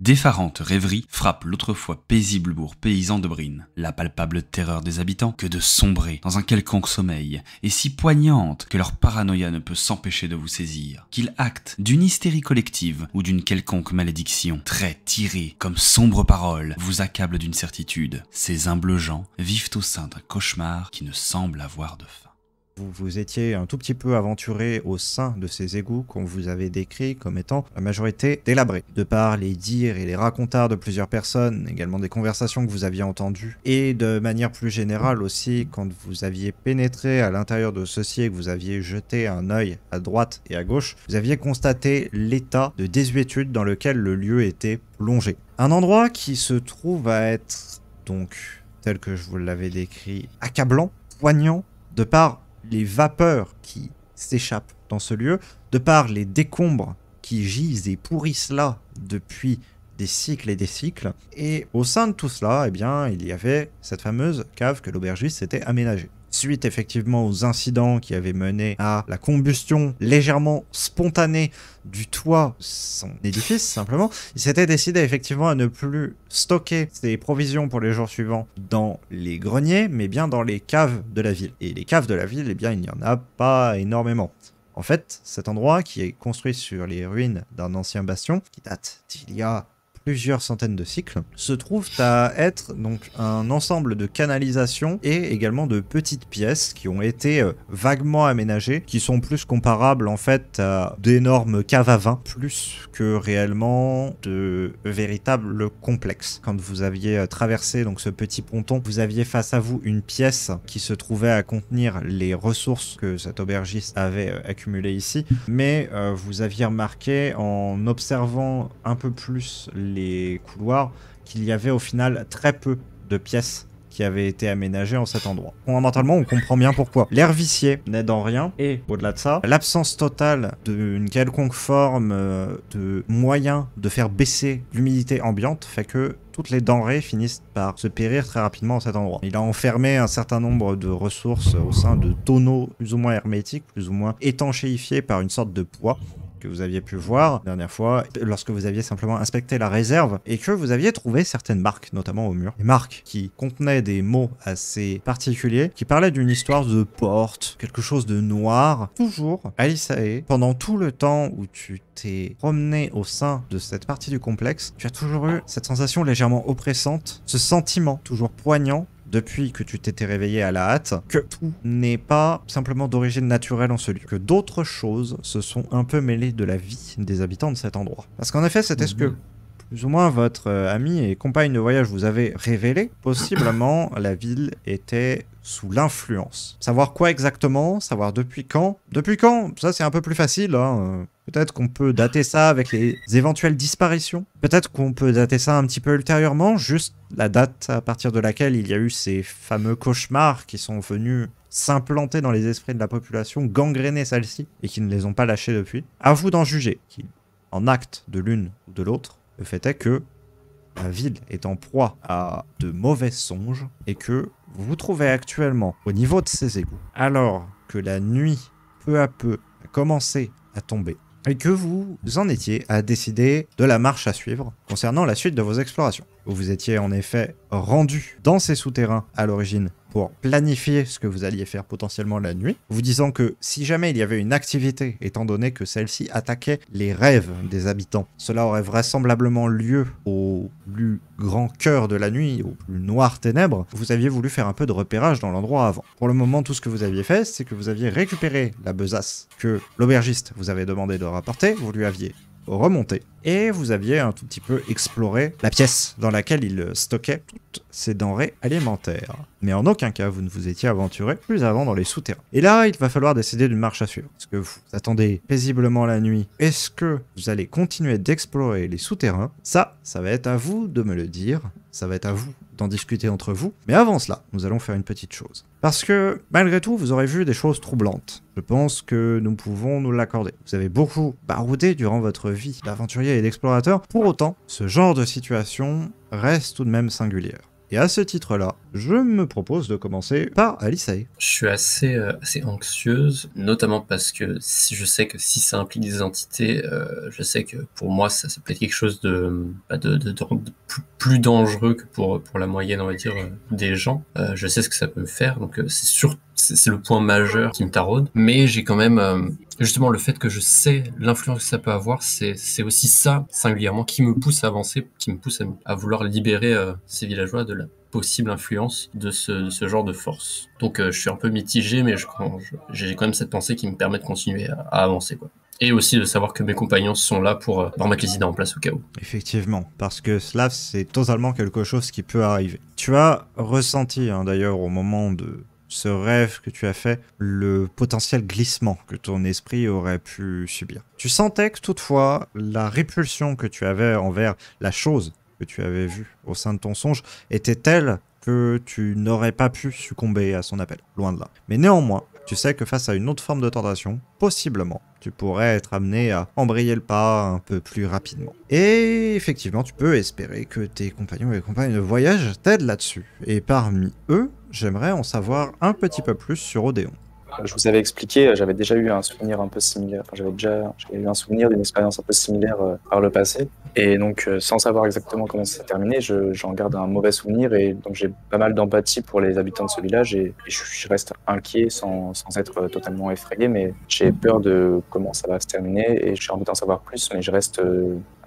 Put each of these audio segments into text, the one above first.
D'effarantes rêveries frappent l'autrefois paisible bourg paysan de Brine. La palpable terreur des habitants que de sombrer dans un quelconque sommeil est si poignante que leur paranoïa ne peut s'empêcher de vous saisir. Qu'ils actent d'une hystérie collective ou d'une quelconque malédiction, très tirée comme sombre parole, vous accablent d'une certitude. Ces humbles gens vivent au sein d'un cauchemar qui ne semble avoir de fin. Vous étiez un tout petit peu aventuré au sein de ces égouts qu'on vous avait décrits comme étant la majorité délabrés. De par les dires et les racontards de plusieurs personnes, également des conversations que vous aviez entendues, et de manière plus générale aussi, quand vous aviez pénétré à l'intérieur de ceci et que vous aviez jeté un œil à droite et à gauche, vous aviez constaté l'état de désuétude dans lequel le lieu était plongé. Un endroit qui se trouve à être, donc, tel que je vous l'avais décrit, accablant, poignant, de par les vapeurs qui s'échappent dans ce lieu, de par les décombres qui gisent et pourrissent là depuis des cycles et des cycles. Et au sein de tout cela, eh bien, il y avait cette fameuse cave que l'aubergiste s'était aménagée. Suite effectivement aux incidents qui avaient mené à la combustion légèrement spontanée du toit de son édifice, simplement, il s'était décidé effectivement à ne plus stocker ses provisions pour les jours suivants dans les greniers, mais bien dans les caves de la ville. Et les caves de la ville, eh bien, il n'y en a pas énormément. En fait, cet endroit, qui est construit sur les ruines d'un ancien bastion, qui date d'il y a plusieurs centaines de cycles, se trouve à être donc un ensemble de canalisations et également de petites pièces qui ont été vaguement aménagées, qui sont plus comparables en fait à d'énormes caves à vin, plus que réellement de véritables complexes. Quand vous aviez traversé donc ce petit ponton, vous aviez face à vous une pièce qui se trouvait à contenir les ressources que cet aubergiste avait accumulées ici, mais vous aviez remarqué en observant un peu plus les couloirs qu'il y avait au final très peu de pièces qui avaient été aménagées en cet endroit. Fondamentalement, on comprend bien pourquoi. L'air vicié n'aide en rien, et au-delà de ça, l'absence totale d'une quelconque forme de moyen de faire baisser l'humidité ambiante fait que toutes les denrées finissent par se périr très rapidement à cet endroit. Il a enfermé un certain nombre de ressources au sein de tonneaux plus ou moins hermétiques, plus ou moins étanchéifiés par une sorte de poids que vous aviez pu voir la dernière fois lorsque vous aviez simplement inspecté la réserve et que vous aviez trouvé certaines marques, notamment au mur. Des marques qui contenaient des mots assez particuliers, qui parlaient d'une histoire de porte, quelque chose de noir. Toujours, Alisae, pendant tout le temps où tu t'es promené au sein de cette partie du complexe, tu as toujours eu cette sensation légèrement oppressante, ce sentiment toujours poignant depuis que tu t'étais réveillé à la hâte, que tout n'est pas simplement d'origine naturelle en ce lieu, que d'autres choses se sont un peu mêlées de la vie des habitants de cet endroit. Parce qu'en effet, c'était ce que plus ou moins votre ami et compagne de voyage vous avait révélé. Possiblement, la ville était sous l'influence. Savoir quoi exactement, savoir depuis quand. Depuis quand, ça c'est un peu plus facile, hein. Peut-être qu'on peut dater ça avec les éventuelles disparitions. Peut-être qu'on peut dater ça un petit peu ultérieurement, juste la date à partir de laquelle il y a eu ces fameux cauchemars qui sont venus s'implanter dans les esprits de la population, gangréner celle-ci, et qui ne les ont pas lâchés depuis. À vous d'en juger, qui en acte de l'une ou de l'autre. Le fait est que la ville est en proie à de mauvais songes et que vous vous trouvez actuellement au niveau de ces égouts, alors que la nuit, peu à peu, a commencé à tomber et que vous en étiez à décider de la marche à suivre concernant la suite de vos explorations. Vous étiez en effet rendu dans ces souterrains à l'origine pour planifier ce que vous alliez faire potentiellement la nuit, vous disant que si jamais il y avait une activité, étant donné que celle-ci attaquait les rêves des habitants, cela aurait vraisemblablement lieu au plus grand cœur de la nuit, au plus noir ténèbres, vous aviez voulu faire un peu de repérage dans l'endroit avant. Pour le moment, tout ce que vous aviez fait, c'est que vous aviez récupéré la besace que l'aubergiste vous avait demandé de rapporter, vous lui aviez remonté, et vous aviez un tout petit peu exploré la pièce dans laquelle il stockait toutes ces denrées alimentaires. Mais en aucun cas, vous ne vous étiez aventuré plus avant dans les souterrains. Et là, il va falloir décider d'une marche à suivre. Est-ce que vous attendez paisiblement la nuit? Est-ce que vous allez continuer d'explorer les souterrains? Ça va être à vous de me le dire. Ça va être à vous d'en discuter entre vous. Mais avant cela, nous allons faire une petite chose. Parce que, malgré tout, vous aurez vu des choses troublantes. Je pense que nous pouvons nous l'accorder. Vous avez beaucoup baroudé durant votre vie d'aventurier et d'explorateur. Pour autant, ce genre de situation reste tout de même singulière. Et à ce titre-là, Je me propose de commencer par Alisaï. Je suis assez anxieuse, notamment parce que si je sais que si ça implique des entités, je sais que pour moi ça peut être quelque chose de plus dangereux que pour la moyenne, on va dire, des gens. Je sais ce que ça peut me faire, donc c'est le point majeur qui me taraude. Mais j'ai quand même justement le fait que je sais l'influence que ça peut avoir, c'est aussi ça singulièrement qui me pousse à avancer, qui me pousse à vouloir libérer ces villageois de la possible influence de ce genre de force. Donc je suis un peu mitigé, mais j'ai quand même cette pensée qui me permet de continuer à avancer, quoi. Et aussi de savoir que mes compagnons sont là pour remettre les idées en place au cas où. Effectivement, parce que cela, c'est totalement quelque chose qui peut arriver. Tu as ressenti, d'ailleurs, au moment de ce rêve que tu as fait, le potentiel glissement que ton esprit aurait pu subir. Tu sentais que toutefois, la répulsion que tu avais envers la chose que tu avais vue au sein de ton songe était telle que tu n'aurais pas pu succomber à son appel, loin de là. Mais néanmoins, tu sais que face à une autre forme de tentation, possiblement, tu pourrais être amené à embrayer le pas un peu plus rapidement. Et effectivement, tu peux espérer que tes compagnons et compagnes de voyage t'aident là-dessus. Et parmi eux, j'aimerais en savoir un petit peu plus sur Odéon. Je vous avais expliqué, j'avais déjà eu un souvenir un peu similaire, j'avais eu un souvenir d'une expérience un peu similaire par le passé. Et donc, sans savoir exactement comment ça s'est terminé, j'en garde un mauvais souvenir et donc j'ai pas mal d'empathie pour les habitants de ce village et je reste inquiet sans être totalement effrayé, mais j'ai peur de comment ça va se terminer et j'ai envie d'en savoir plus, mais je reste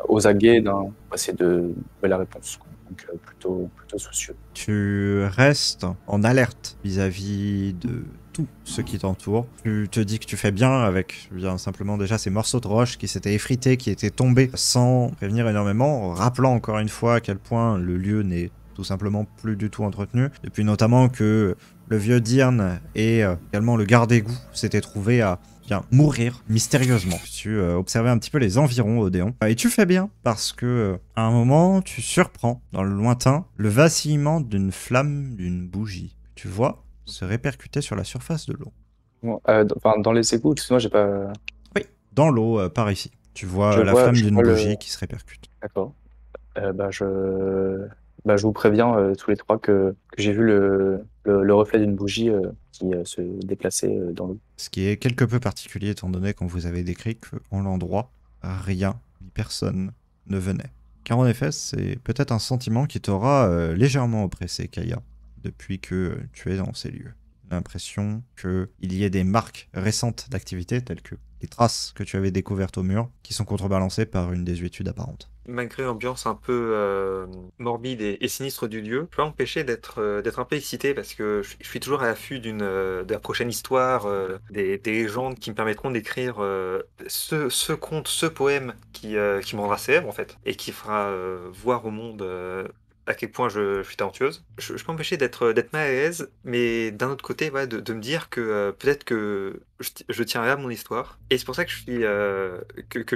aux aguets pour essayer de trouver la réponse, quoi. Donc plutôt soucieux. Tu restes en alerte vis-à-vis de tout ce qui t'entoure. Tu te dis que tu fais bien avec simplement déjà ces morceaux de roche qui s'étaient effrités, qui étaient tombés sans prévenir énormément, rappelant encore une fois à quel point le lieu n'est tout simplement plus du tout entretenu. Depuis notamment que le vieux Dirn et également le garde-égout s'étaient trouvés à mourir mystérieusement. Tu observais un petit peu les environs, Odéon. Et tu fais bien, parce que à un moment, tu surprends, dans le lointain, le vacillement d'une flamme d'une bougie. Tu vois se répercuter sur la surface de l'eau. Bon, dans les égouts, excuse-moi, j'ai pas... Oui, dans l'eau, par ici. Tu vois la flamme d'une bougie qui se répercute. D'accord. Je vous préviens tous les trois que j'ai vu le reflet d'une bougie qui se déplaçait dans l'eau. Ce qui est quelque peu particulier étant donné qu'on vous avait décrit qu'en l'endroit, rien ni personne ne venait. Car en effet, c'est peut-être un sentiment qui t'aura légèrement oppressé, Kaya, depuis que tu es dans ces lieux. L'impression qu'il y ait des marques récentes d'activité, telles que les traces que tu avais découvertes au mur, qui sont contrebalancées par une désuétude apparente. Malgré l'ambiance un peu morbide et sinistre du lieu, je peux pas m'empêcher d'être un peu excité parce que je suis toujours à l'affût de la prochaine histoire, des légendes qui me permettront d'écrire ce conte, ce poème qui me rendra célèbre en fait et qui fera voir au monde à quel point je suis talentueuse. Je peux m'empêcher d'être mal à l'aise, mais d'un autre côté, voilà, de me dire que peut-être que je tiens à mon histoire. Et c'est pour ça que je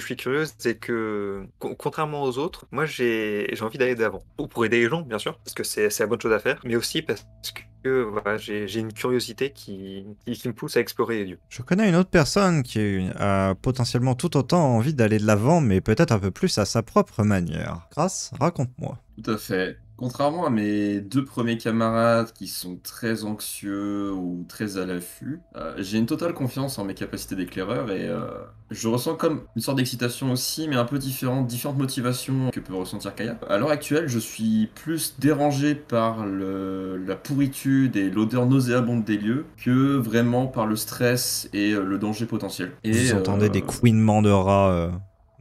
suis curieuse et que, contrairement aux autres, moi j'ai envie d'aller de l'avant. Pour aider les gens, bien sûr, parce que c'est la bonne chose à faire, mais aussi parce que voilà, j'ai une curiosité qui me pousse à explorer les lieux. Je connais une autre personne qui a potentiellement tout autant envie d'aller de l'avant, mais peut-être un peu plus à sa propre manière. Grâce, raconte-moi. Tout à fait. Contrairement à mes deux premiers camarades qui sont très anxieux ou très à l'affût, j'ai une totale confiance en mes capacités d'éclaireur et je ressens comme une sorte d'excitation aussi, mais un peu différentes motivations que peut ressentir Kaya. À l'heure actuelle, je suis plus dérangé par la pourritude et l'odeur nauséabonde des lieux que vraiment par le stress et le danger potentiel. Et, vous entendez des couinements de rats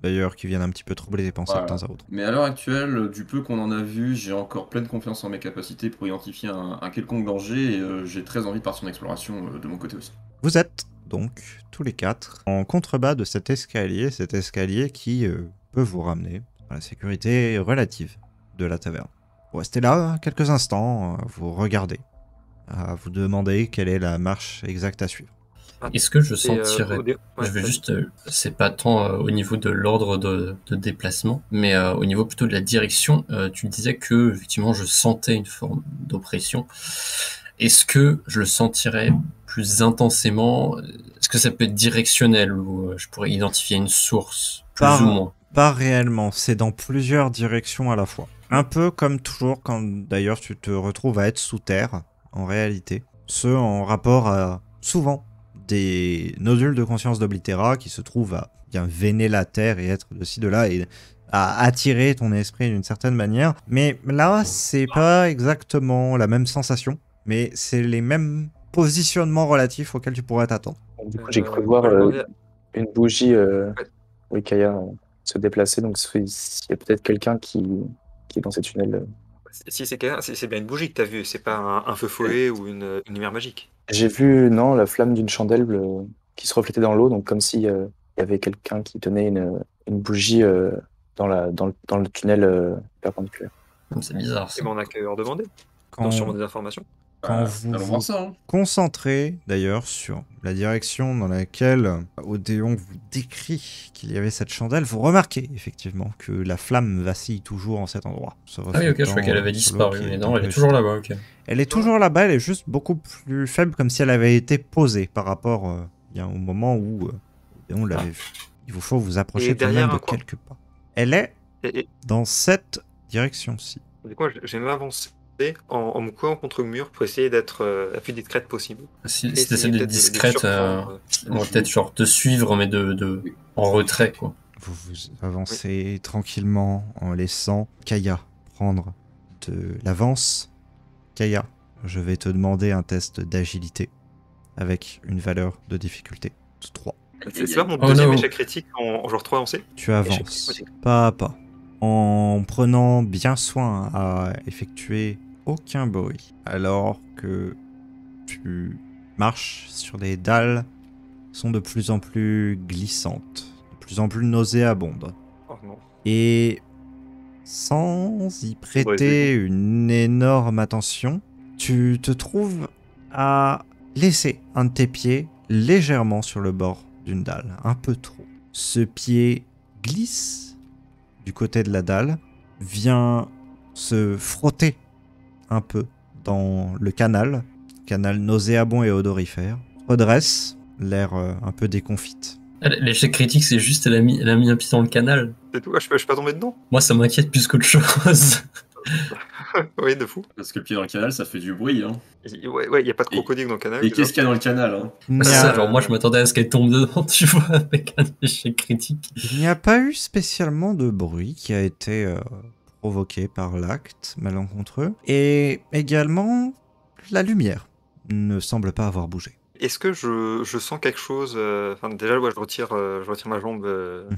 d'ailleurs, qui viennent un petit peu troubler tes pensées de temps à autre. Mais à l'heure actuelle, du peu qu'on en a vu, j'ai encore pleine confiance en mes capacités pour identifier un quelconque danger et j'ai très envie de partir en exploration de mon côté aussi. Vous êtes donc tous les quatre en contrebas de cet escalier qui peut vous ramener à la sécurité relative de la taverne. Vous restez là quelques instants, vous regardez, à vous demander quelle est la marche exacte à suivre. Est-ce que je sentirais... je vais juste... c'est pas tant au niveau de l'ordre de déplacement, mais au niveau plutôt de la direction. Tu me disais que effectivement je sentais une forme d'oppression. Est-ce que je le sentirais plus intensément? Est-ce que ça peut être directionnel ou je pourrais identifier une source plus ou moins? Pas réellement, c'est dans plusieurs directions à la fois. Un peu comme toujours quand d'ailleurs tu te retrouves à être sous terre, en réalité. Ce en rapport à souvent des nodules de conscience d'Oblitera qui se trouvent à bien véner la terre et être de ci de là et à attirer ton esprit d'une certaine manière. Mais là, c'est pas exactement la même sensation, mais c'est les mêmes positionnements relatifs auxquels tu pourrais t'attendre. Du coup, j'ai cru voir moi, je demandais- une bougie, oui, Kaya, se déplacer. Donc, s'il y a peut-être quelqu'un qui est dans ces tunnels. Si c'est bien une bougie que t'as vue, c'est pas un feu follet ou une lumière magique. J'ai vu, non, la flamme d'une chandelle qui se reflétait dans l'eau, donc comme si il y avait quelqu'un qui tenait une bougie dans le tunnel perpendiculaire. C'est bizarre Et ça. ben on a qu'à leur demander. Ils ont Quand, sûrement des informations. quand vous Allons vous voir ça. Hein. concentrez d'ailleurs sur la direction dans laquelle Odéon vous décrit qu'il y avait cette chandelle, vous remarquez effectivement que la flamme vacille toujours en cet endroit. Ah oui, ok, je crois qu'elle avait disparu. Mais non, elle est toujours là-bas, ok. Elle est toujours là-bas, elle est juste beaucoup plus faible, comme si elle avait été posée par rapport au moment où Odéon l'avait vue. Il vous faut vous approcher Et tout de même derrière de un coin. quelques pas. Elle est Et dans cette direction-ci. du coup, j'ai même avancé en me couant contre le mur pour essayer d'être la plus discrète possible. Si Et t'essaies essayer d'être peut-être de discrète, surprendre, on va peut-être genre te suivre, mais en retrait, quoi. Vous vous avancez tranquillement en laissant Kaya prendre de l'avance. Kaya, je vais te demander un test d'agilité avec une valeur de difficulté de 3. C'est pas mon Oh deuxième no. échec critique en genre 3 lancés. Tu avances Échec. pas à pas en prenant bien soin à effectuer aucun bruit alors que tu marches sur des dalles qui sont de plus en plus glissantes, de plus en plus nauséabondes. Oh non. Et sans y prêter une énorme attention, tu te trouves à laisser un de tes pieds légèrement sur le bord d'une dalle, un peu trop. Ce pied glisse du côté de la dalle, vient se frotter un peu dans le canal nauséabond et odorifère, redresse, l'air un peu déconfite. L'échec critique, c'est juste elle a mis un pied dans le canal. C'est tout. Ah, je suis pas tombé dedans. Moi, ça m'inquiète plus qu'autre chose. Oui, de fou. Parce que le pied dans le canal, ça fait du bruit. Hein. Ouais, y a pas de crocodile dans le canal. Et déjà. qu'est-ce qu'il y a dans le canal hein Il C'est n'y a- ça, genre moi, je m'attendais à ce qu'elle tombe dedans, tu vois, avec un échec critique. il n'y a pas eu spécialement de bruit qui a été provoqué par l'acte malencontreux. Et également, la lumière ne semble pas avoir bougé. Est-ce que je sens quelque chose enfin, déjà, ouais, je retire ma jambe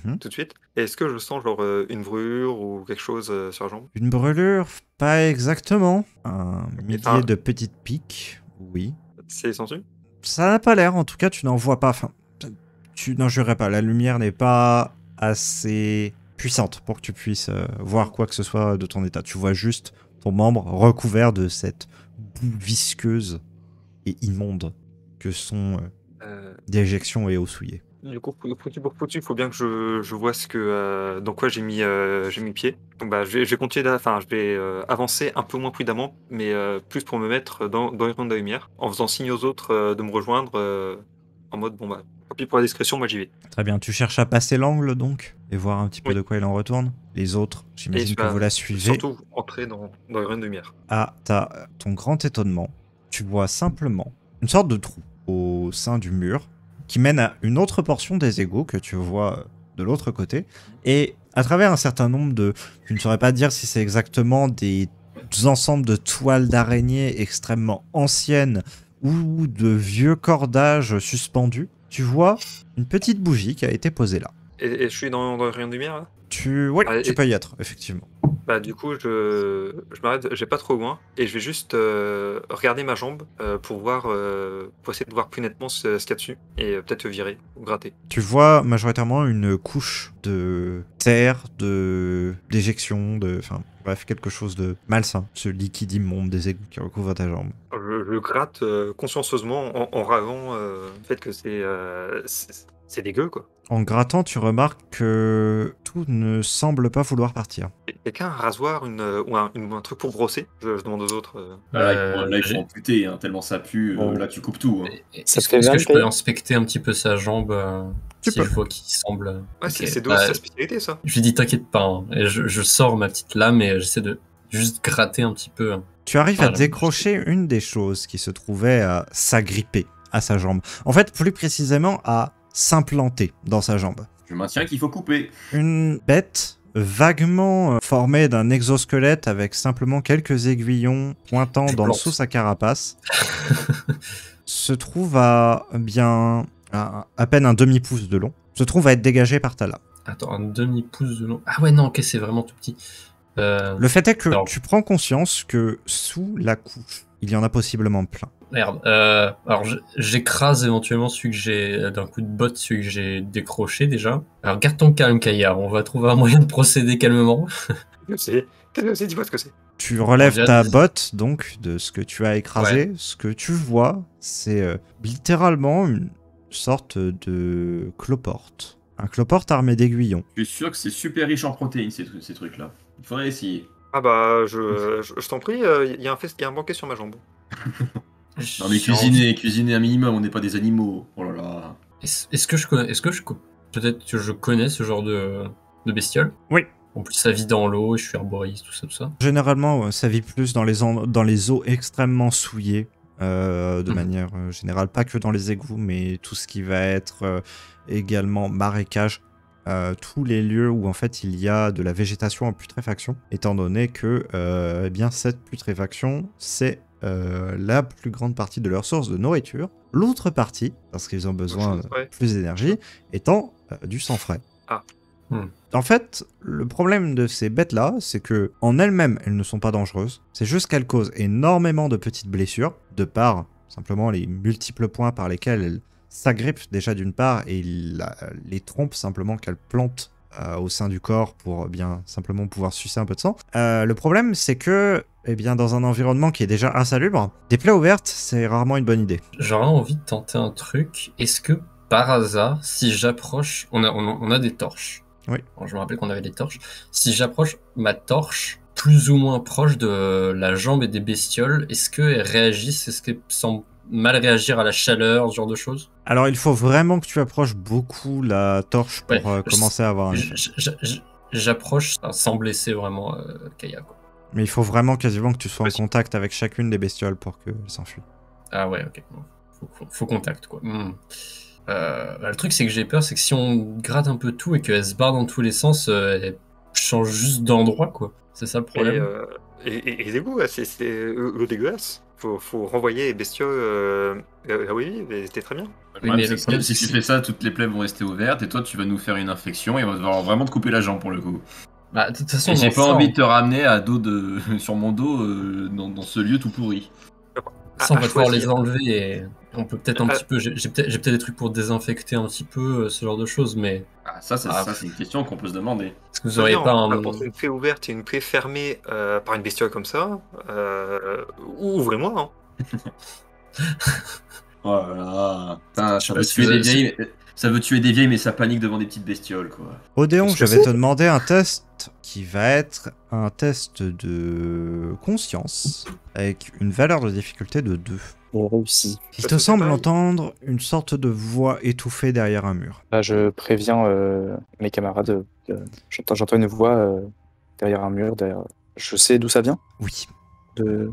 Mhm. tout de suite. Et est-ce que je sens genre une brûlure ou quelque chose sur la jambe? Une brûlure, pas exactement. Un millier enfin- de petites piques, oui. C'est sensu? Ça n'a pas l'air, en tout cas, tu n'en vois pas. Enfin, tu n'en jurerais pas. La lumière n'est pas assez puissante pour que tu puisses voir quoi que ce soit de ton état. Tu vois juste ton membre recouvert de cette boue visqueuse et immonde que sont déjections et eau souillée. Du coup, pour foutu, il faut bien que je vois ce que dans quoi j'ai mis pied. Donc bah, je vais continuer, enfin, je vais avancer un peu moins prudemment, mais plus pour me mettre dans les rangs de la lumière, en faisant signe aux autres de me rejoindre, en mode bon bah, tant pis pour la discrétion, moi j'y vais. Très bien, tu cherches à passer l'angle donc et voir un petit peu Oui. de quoi il en retourne. Les autres, j'imagine Et que vous la suivez. Surtout entrer dans les rangs de lumière. À ton grand étonnement, tu vois simplement une sorte de trou au sein du mur qui mène à une autre portion des égouts que tu vois de l'autre côté. Et à travers un certain nombre de... Je ne saurais pas dire si c'est exactement des ensembles de toiles d'araignée extrêmement anciennes ou de vieux cordages suspendus. Tu vois une petite bougie qui a été posée là. Et je suis dans les rayons de lumière là? Oui, Ah, tu et- peux y être, effectivement. Bah du coup je m'arrête, j'ai pas trop loin et je vais juste regarder ma jambe pour essayer de voir plus nettement ce qu'il y a dessus et peut-être virer ou gratter. Tu vois majoritairement une couche de terre, d'éjection, enfin bref, quelque chose de malsain. Ce liquide immonde des égouts qui recouvre ta jambe. Je gratte consciencieusement en râlant le fait que c'est dégueu quoi. En grattant, tu remarques que tout ne semble pas vouloir partir. Quelqu'un a un rasoir ou un truc pour brosser? Je demande aux autres. Là, il faut j'ai- amputer, hein, tellement ça pue, là tu coupes tout. Hein. Ça Est-ce fait est-ce que je 20 peux inspecter un petit peu sa jambe Tu si peux. je vois qu'il semble. Ouais, Ok, c'est bah, sa spécialité, ça. je lui dis t'inquiète pas, hein. Et je sors ma petite lame et j'essaie de juste gratter un petit peu. Tu arrives à Voilà. décrocher une des choses qui se trouvait à s'agripper à sa jambe. En fait, plus précisément, à s'implanter dans sa jambe. Je maintiens qu'il faut couper. Une bête vaguement formée d'un exosquelette avec simplement quelques aiguillons pointant Je dans plante. dessous sa carapace se trouve à peine un demi-pouce de long, se trouve à être dégagé par ta lame. Attends, un demi-pouce de long. Ah ouais, non, ok, c'est vraiment tout petit. Le fait est que Alors- tu prends conscience que sous la couche, il y en a possiblement plein. Merde. Alors j'écrase éventuellement celui que j'ai d'un coup de botte, celui que j'ai décroché déjà. Alors garde ton calme, Kaya. On va trouver un moyen de procéder calmement. Qu'est-ce que c'est? Dis-moi ce que c'est. Tu relèves Déjà, ta des- botte, donc, de ce que tu as écrasé. Ce que tu vois, c'est littéralement une sorte de cloporte. Un cloporte armé d'aiguillons. Je suis sûr que c'est super riche en protéines, ces trucs-là. Il faudrait essayer. Ah bah, je t'en prie, il y a un banquet sur ma jambe. Non mais J'ai envie- cuisiner un minimum, on n'est pas des animaux. Oh là là. Est-ce que je connais, peut-être que je connais ce genre de bestiole? Oui. En plus, ça vit dans l'eau, je suis arboriste, tout ça. Généralement, ça vit plus dans les eaux extrêmement souillées, de Mhm. manière générale. Pas que dans les égouts, mais tout ce qui va être également marécage. Tous les lieux où en fait il y a de la végétation en putréfaction, étant donné que eh bien cette putréfaction c'est la plus grande partie de leur source de nourriture. L'autre partie, parce qu'ils ont besoin de Ouais. plus d'énergie, étant du sang frais. Ah. En fait, le problème de ces bêtes-là, c'est que en elles-mêmes, elles ne sont pas dangereuses. C'est juste qu'elles causent énormément de petites blessures, de par simplement les multiples points par lesquels elles s'agrippent déjà d'une part, et les trompes simplement qu'elles plantent au sein du corps pour bien simplement pouvoir sucer un peu de sang. Le problème, c'est que, eh bien, dans un environnement qui est déjà insalubre, des plaies ouvertes, c'est rarement une bonne idée. J'aurais envie de tenter un truc. Est-ce que par hasard, si j'approche, on a des torches. Oui. Bon, je me rappelle qu'on avait des torches. Si j'approche ma torche plus ou moins proche de la jambe et des bestioles, est-ce qu'elles réagissent? Est-ce qu'elles semblent mal réagir à la chaleur, ce genre de choses? Alors, il faut vraiment que tu approches beaucoup la torche pour Ouais, commencer à avoir un effet. J'approche sans blesser vraiment Kaya, quoi. Mais il faut vraiment quasiment que tu sois en Vas-y. contact avec chacune des bestioles pour qu'elles s'enfuient. Ah ouais, ok. Bon, faut contact, quoi. Le truc, c'est que j'ai peur, c'est que si on gratte un peu tout et qu'elle se barre dans tous les sens, elle change juste d'endroit, quoi. C'est ça le problème. Et les goûts, c'est dégueulasse. Faut renvoyer les bestioles là où ils vivent, et c'était très bien. Le Oui, problème, mais c'est le que problème, si c'est tu que fais ça, toutes les plaies vont rester ouvertes et toi tu vas nous faire une infection et on va devoir vraiment te couper la jambe pour le coup. Bah, de toute façon, Et j'ai dans pas ça, envie de te ramener à sur mon dos dans ce lieu tout pourri. ça, on va devoir les choisir. enlever et on peut peut-être un petit peu. J'ai peut-être des trucs pour désinfecter un petit peu ce genre de choses, mais Ah, ça c'est une question qu'on peut se demander. est-ce que vous auriez Non, pas un. entre une plaie ouverte et une plaie fermée par une bestiole comme ça, ouvrez-moi. Hein. Voilà. Putain, Je sais pas si ça veut tuer des vieilles mais ça panique devant des petites bestioles quoi. Odéon, Qu'est-ce je que vais c'est te demander un test qui va être un test de conscience avec une valeur de difficulté de 2. J'ai réussi. Il Ça te fait semble pareil. entendre une sorte de voix étouffée derrière un mur. Là, je préviens mes camarades. J'entends une voix derrière un mur. Je sais d'où ça vient. Oui. De...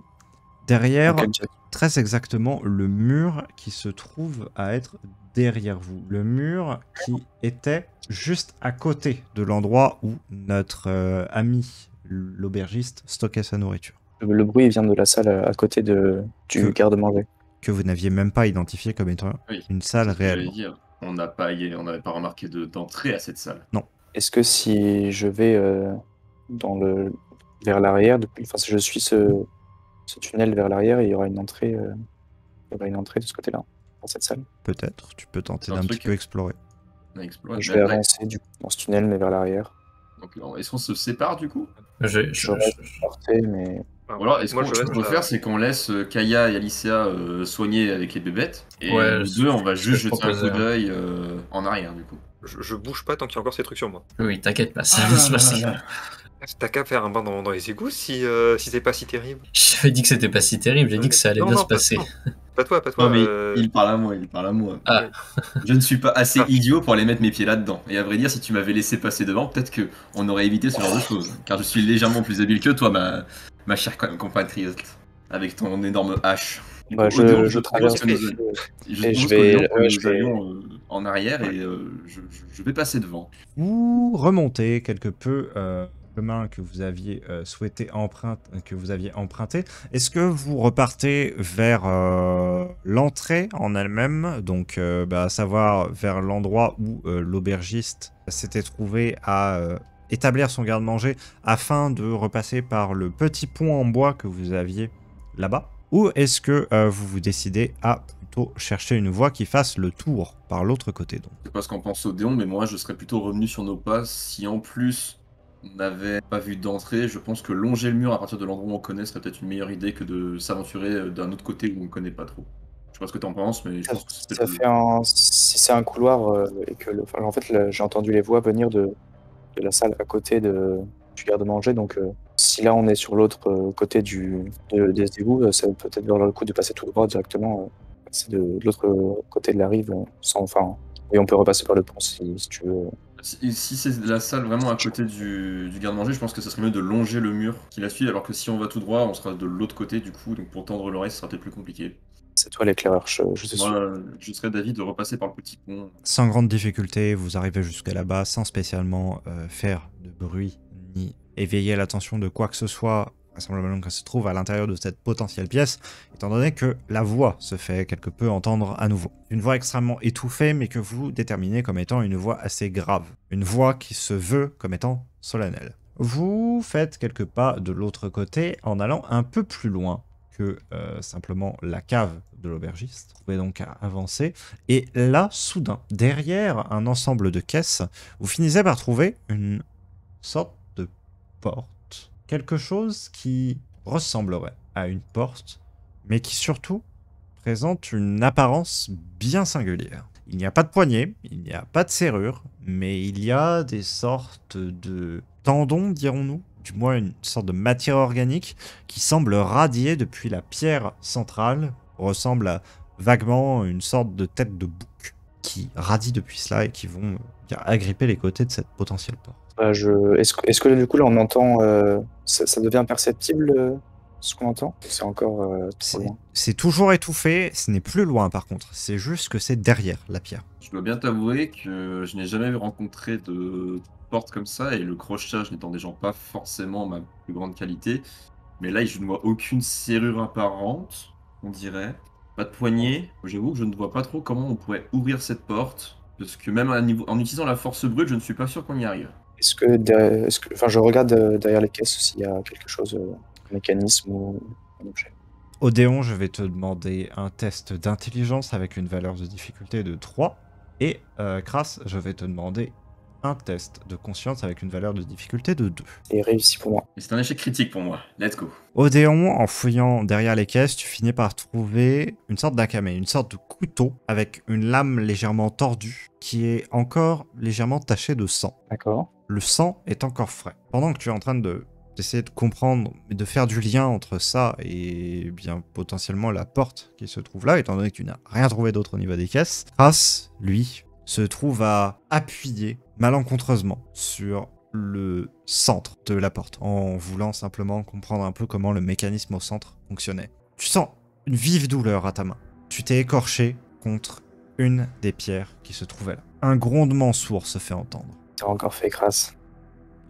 Derrière, dans quelle direction. très exactement, le mur qui se trouve à être derrière vous. Le mur qui était juste à côté de l'endroit où notre ami, l'aubergiste, stockait sa nourriture. Le bruit vient de la salle à côté du Que- garde-manger. Que vous n'aviez même pas identifié comme étant Oui, une salle C'est ce que j'allais réelle. dire. On n'avait pas remarqué d'entrée à cette salle. Est-ce que si je vais vers l'arrière, enfin si je suis ce tunnel vers l'arrière, il y aura une entrée, de ce côté-là, dans cette salle. Peut-être, tu peux tenter C'est un d'un truc- petit peu explorer. On a exploré. Je vais avancer du coup dans ce tunnel, mais vers l'arrière. Donc, est-ce qu'on se sépare du coup? Je reste porté, mais Ou alors, ce Moi, qu'on je reste peut faire, c'est qu'on laisse Kaya et Alicia soigner avec les bébêtes, et Ouais, nous deux, on va c'est juste ce que je jeter un coup proposais, d'œil en arrière, du coup. je bouge pas tant qu'il y a encore ces trucs sur moi. Oui, t'inquiète pas, ça Ah va se là passer. là là. T'as qu'à faire un bain dans les égouts si c'est pas si terrible. J'avais dit que c'était pas si terrible, j'ai dit que ça allait Non, bien non, se passer. non. Pas toi. Non, mais il parle à moi, il parle à moi. Ah, Je ne suis pas assez Ah. idiot pour aller mettre mes pieds là-dedans. Et à vrai dire, si tu m'avais laissé passer devant, peut-être que on aurait évité ce genre de choses. Car je suis légèrement plus habile que toi, ma chère compatriote, avec ton énorme hache. Du Bah, coup, Odéon, je traverse propose que aussi, je et propose je vais, qu'Odéon, ouais, nous je vais, allions en arrière et je vais passer devant. Vous remontez quelque peu le chemin que vous aviez que vous aviez emprunté. Est-ce que vous repartez vers l'entrée en elle-même, donc à savoir vers l'endroit où l'aubergiste s'était trouvé à établir son garde-manger afin de repasser par le petit pont en bois que vous aviez là-bas? Ou est-ce que vous vous décidez à plutôt chercher une voie qui fasse le tour par l'autre côté donc? Je sais pas ce qu'en pense Odéon, mais moi je serais plutôt revenu sur nos pas. Si en plus on n'avait pas vu d'entrée, je pense que longer le mur à partir de l'endroit où on connaît serait peut-être une meilleure idée que de s'aventurer d'un autre côté où on connaît pas trop. Je sais pas ce que t'en penses, mais je pense que c'est ça peut-être fait si c'est un couloir et que en fait j'ai entendu les voix venir de la salle à côté du garde-manger, donc si là on est sur l'autre côté des égouts, ça peut peut-être valoir le coup de passer tout droit directement, passer de l'autre côté de la rive, et on peut repasser par le pont si tu veux. Si c'est la salle vraiment à côté du garde-manger, je pense que ça serait mieux de longer le mur qui la suit, alors que si on va tout droit, on sera de l'autre côté du coup, donc pour tendre l'oreille, ce sera peut-être plus compliqué. C'est toi l'éclaireur, je te suis. Moi, je serais d'avis de repasser par le petit pont. Sans grande difficulté, vous arrivez jusqu'à là-bas sans spécialement faire de bruit ni éveiller l'attention de quoi que ce soit, vraisemblablement que se trouve à l'intérieur de cette potentielle pièce, étant donné que la voix se fait quelque peu entendre à nouveau. Une voix extrêmement étouffée, mais que vous déterminez comme étant une voix assez grave. Une voix qui se veut comme étant solennelle. Vous faites quelques pas de l'autre côté en allant un peu plus loin que simplement la cave de l'aubergiste. Vous pouvez donc avancer. Et là, soudain, derrière un ensemble de caisses, vous finissez par trouver une sorte de porte. Quelque chose qui ressemblerait à une porte, mais qui surtout présente une apparence bien singulière. Il n'y a pas de poignée, il n'y a pas de serrure, mais il y a des sortes de tendons, dirons-nous, du moins une sorte de matière organique qui semble radier depuis la pierre centrale, ressemble à vaguement une sorte de tête de bouc qui radie depuis cela et qui vont agripper les côtés de cette potentielle porte. Est-ce que du coup là on entend, ça devient perceptible ce qu'on entend? C'est encore trop loin. C'est toujours étouffé, ce n'est plus loin par contre, c'est juste que c'est derrière la pierre. Je dois bien t'avouer que je n'ai jamais rencontré de porte comme ça, et le crochetage n'étant déjà pas forcément ma plus grande qualité. Mais là, je ne vois aucune serrure apparente, on dirait. Pas de poignée. J'avoue que je ne vois pas trop comment on pourrait ouvrir cette porte. Parce que même en utilisant la force brute, je ne suis pas sûr qu'on y arrive. Je regarde derrière les caisses s'il y a quelque chose, un mécanisme ou un objet. Odéon, je vais te demander un test d'intelligence avec une valeur de difficulté de 3. Et Kras, je vais te demander un test de conscience avec une valeur de difficulté de 2. Et réussi pour moi. Et c'est un échec critique pour moi. Let's go. Odéon, en fouillant derrière les caisses, tu finis par trouver une sorte d'aquame, une sorte de couteau avec une lame légèrement tordue qui est encore légèrement tachée de sang. D'accord. Le sang est encore frais. Pendant que tu es en train d'essayer de comprendre et de faire du lien entre ça et bien potentiellement la porte qui se trouve là, étant donné que tu n'as rien trouvé d'autre au niveau des caisses, Kras, lui, se trouve à appuyer malencontreusement sur le centre de la porte, en voulant simplement comprendre un peu comment le mécanisme au centre fonctionnait. Tu sens une vive douleur à ta main. Tu t'es écorché contre une des pierres qui se trouvait là. Un grondement sourd se fait entendre. T'as encore fait crasse.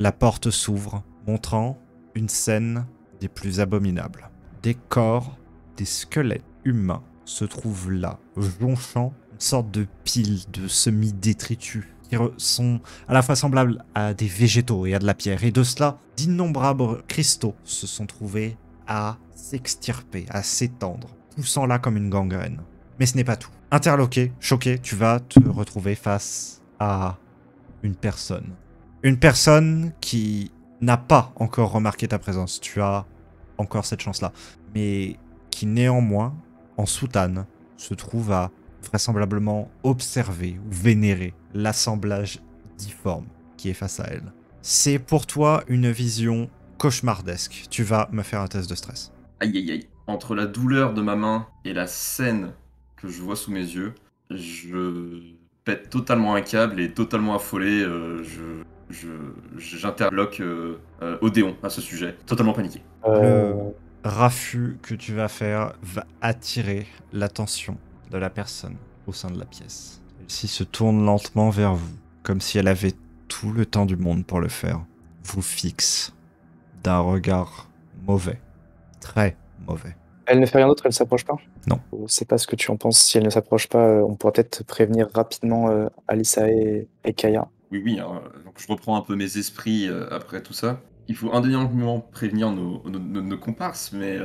La porte s'ouvre, montrant une scène des plus abominables. Des corps, des squelettes humains se trouvent là, jonchant une sorte de pile de semi-détritus qui sont à la fois semblables à des végétaux et à de la pierre. Et de cela, d'innombrables cristaux se sont trouvés à s'extirper, à s'étendre, poussant là comme une gangrène. Mais ce n'est pas tout. Interloqué, choqué, tu vas te retrouver face à une personne. Une personne qui n'a pas encore remarqué ta présence. Tu as encore cette chance-là. Mais qui néanmoins, en soutane, se trouve à vraisemblablement observer ou vénérer l'assemblage difforme qui est face à elle. C'est pour toi une vision cauchemardesque. Tu vas me faire un test de stress. Aïe aïe aïe. Entre la douleur de ma main et la scène que je vois sous mes yeux, je pète totalement un câble et totalement affolé. J'interloque Odéon à ce sujet, totalement paniqué. Le raffut que tu vas faire va attirer l'attention de la personne au sein de la pièce. Celle-ci se tourne lentement vers vous, comme si elle avait tout le temps du monde pour le faire. Vous fixe d'un regard mauvais, très mauvais. Elle ne fait rien d'autre, elle s'approche pas? Non. Je sais pas ce que tu en penses. Si elle ne s'approche pas, on pourra peut-être prévenir rapidement Alissa et Kaya. Oui, hein, donc je reprends un peu mes esprits après tout ça. Il faut indéniablement prévenir nos comparses, mais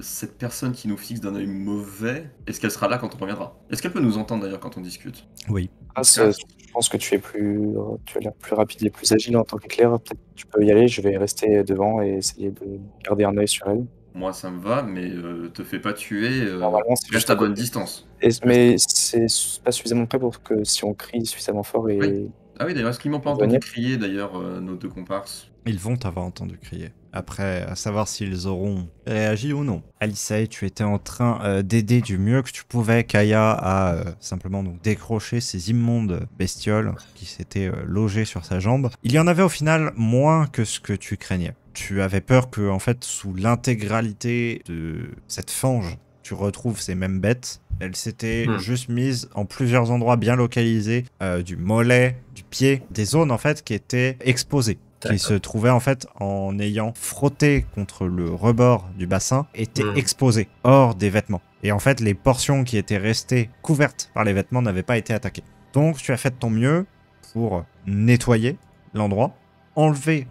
cette personne qui nous fixe d'un œil mauvais, est-ce qu'elle sera là quand on reviendra? Est-ce qu'elle peut nous entendre d'ailleurs quand on discute? Oui. Je pense que tu as l'air plus rapide et plus agile en tant qu'éclair. Peut-être tu peux y aller, je vais rester devant et essayer de garder un œil sur elle. Moi ça me va, mais te fais pas tuer, Normalement, c'est juste à à bonne côté. distance. Mais c'est pas suffisamment près pour que si on crie suffisamment fort et... Oui. Ah oui, d'ailleurs, est-ce qu'ils m'ont pas entendu crier, d'ailleurs, nos deux comparses? Ils vont t'avoir entendu crier. Après, à savoir s'ils auront réagi ou non. Alisae, tu étais en train d'aider du mieux que tu pouvais Kaya à simplement donc décrocher ces immondes bestioles qui s'étaient logées sur sa jambe. Il y en avait au final moins que ce que tu craignais. Tu avais peur que, en fait, sous l'intégralité de cette fange, tu retrouves ces mêmes bêtes. Elles s'étaient juste mises en plusieurs endroits bien localisés, du mollet, du pied, des zones en fait qui étaient exposées, qui se trouvaient en fait en ayant frotté contre le rebord du bassin, étaient exposées hors des vêtements. Et en fait, les portions qui étaient restées couvertes par les vêtements n'avaient pas été attaquées. Donc, tu as fait de ton mieux pour nettoyer l'endroit, enlever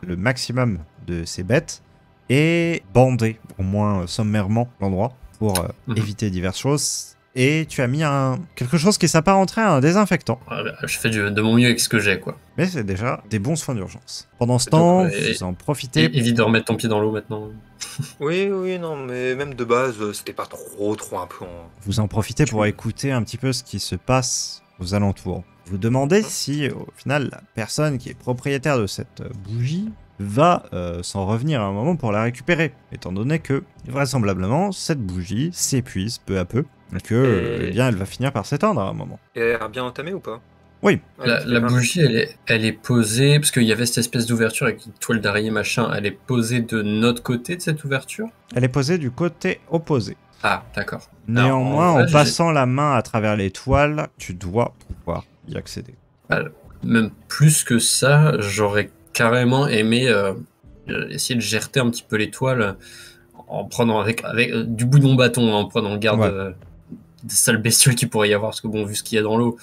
le maximum de ces bêtes et bander au moins sommairement l'endroit pour éviter diverses choses. Et tu as mis quelque chose qui s'apparenterait à un désinfectant. Je fais de mon mieux avec ce que j'ai, quoi. Mais c'est déjà des bons soins d'urgence. Pendant ce temps, vous en profitez. Évite de remettre ton pied dans l'eau maintenant. Oui, non, mais même de base, c'était pas trop un peu en... Vous en profitez pour écouter un petit peu ce qui se passe aux alentours. Vous demandez si, au final, la personne qui est propriétaire de cette bougie va s'en revenir à un moment pour la récupérer, étant donné que, vraisemblablement, cette bougie s'épuise peu à peu, et que, eh bien, elle va finir par s'éteindre à un moment. Et elle a bien entamé ou pas? Oui. La bougie, elle est posée, parce qu'il y avait cette espèce d'ouverture avec une toile d'araignée machin, elle est posée de notre côté de cette ouverture? Elle est posée du côté opposé. Ah, d'accord. Néanmoins, en passant la main à travers les toiles, tu dois pouvoir y accéder. Alors, même plus que ça, j'aurais carrément aimé essayer de gerter un petit peu les toiles en prenant avec du bout de mon bâton, en prenant garde des sales bestioles qu'il pourrait y avoir, parce que bon, vu ce qu'il y a dans l'eau,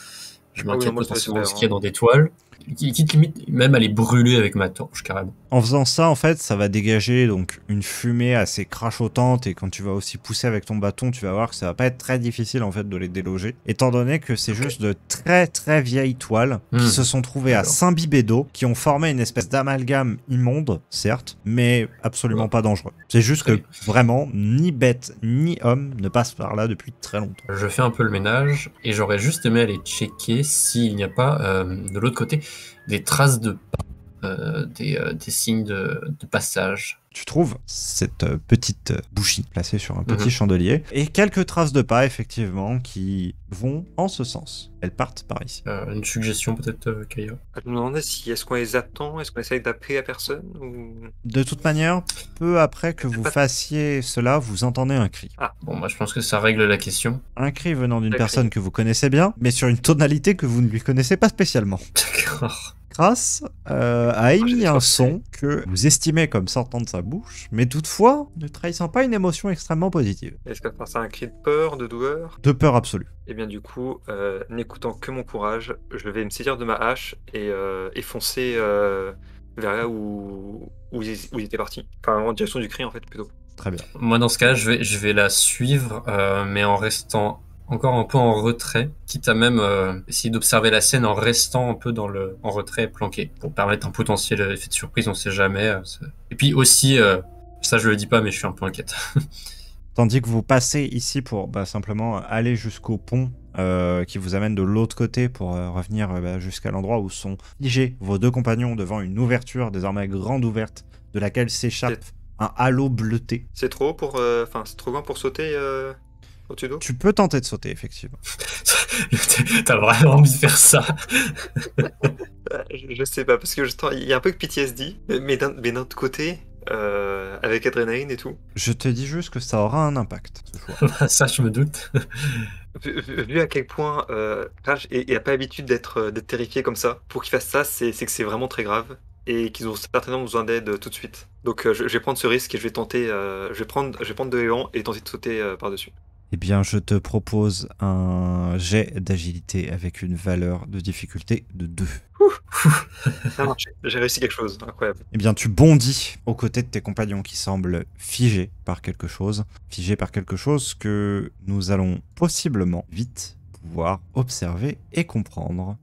je m'inquiète potentiellement de ce qu'il y a dans des toiles. Quitte limite même à les brûler avec ma torche, carrément. En faisant ça, en fait, ça va dégager donc une fumée assez crachotante, et quand tu vas aussi pousser avec ton bâton, tu vas voir que ça va pas être très difficile en fait de les déloger, étant donné que c'est juste de très très vieilles toiles qui se sont trouvées à s'imbiber d'eau, qui ont formé une espèce d'amalgame immonde, certes, mais absolument pas dangereux. C'est juste que vraiment, ni bête ni homme ne passe par là depuis très longtemps. Je fais un peu le ménage, et j'aurais juste aimé aller checker s'il n'y a pas, de l'autre côté, des traces de pas, des signes de passage. Tu trouves cette petite bougie placée sur un petit chandelier et quelques traces de pas, effectivement, qui vont en ce sens. Elles partent par ici. Une suggestion peut-être, Kaya? Je me demandais si est-ce qu'on les attend, est-ce qu'on essaye d'appeler la personne ou... De toute manière, peu après que vous fassiez cela, vous entendez un cri. Ah. Bon, moi je pense que ça règle la question. Un cri venant d'une personne que vous connaissez bien, mais sur une tonalité que vous ne lui connaissez pas spécialement. D'accord. Crass a émis un son que vous estimez comme sortant de sa bouche, mais toutefois ne trahissant pas une émotion extrêmement positive. Est-ce que c'est un cri de peur, de douleur? De peur absolue. Et bien du coup, n'écoutant que mon courage, je vais me saisir de ma hache et foncer vers là où il était parti. Enfin, en direction du cri en fait plutôt. Très bien. Moi dans ce cas, je vais la suivre, mais en restant encore un peu en retrait, quitte à même essayer d'observer la scène en restant un peu en retrait planqué, pour permettre un potentiel effet de surprise, on sait jamais. Et puis aussi, ça je le dis pas, mais je suis un peu inquiète. Tandis que vous passez ici pour simplement aller jusqu'au pont qui vous amène de l'autre côté pour revenir jusqu'à l'endroit où sont figés vos deux compagnons devant une ouverture désormais grande ouverte de laquelle s'échappe un halo bleuté. C'est trop pour, c'est trop loin pour sauter au-dessus d'eau. Tu peux tenter de sauter, effectivement. T'as vraiment envie de faire ça? Je sais pas, parce que il y a un peu de PTSD, mais d'un autre côté, avec adrénaline et tout. Je te dis juste que ça aura un impact, ce choix. Ça, je me doute. Vu à quel point Crash n'a pas l'habitude d'être terrifié comme ça, pour qu'il fasse ça, c'est que c'est vraiment très grave. Et qu'ils ont certainement besoin d'aide tout de suite. Donc je vais prendre ce risque et je vais tenter, je vais prendre de l'élan et tenter de sauter par-dessus. Eh bien, je te propose un jet d'agilité avec une valeur de difficulté de 2. Ça a marché, j'ai réussi quelque chose, incroyable. Eh bien, tu bondis aux côtés de tes compagnons qui semblent figés par quelque chose que nous allons possiblement vite pouvoir observer et comprendre.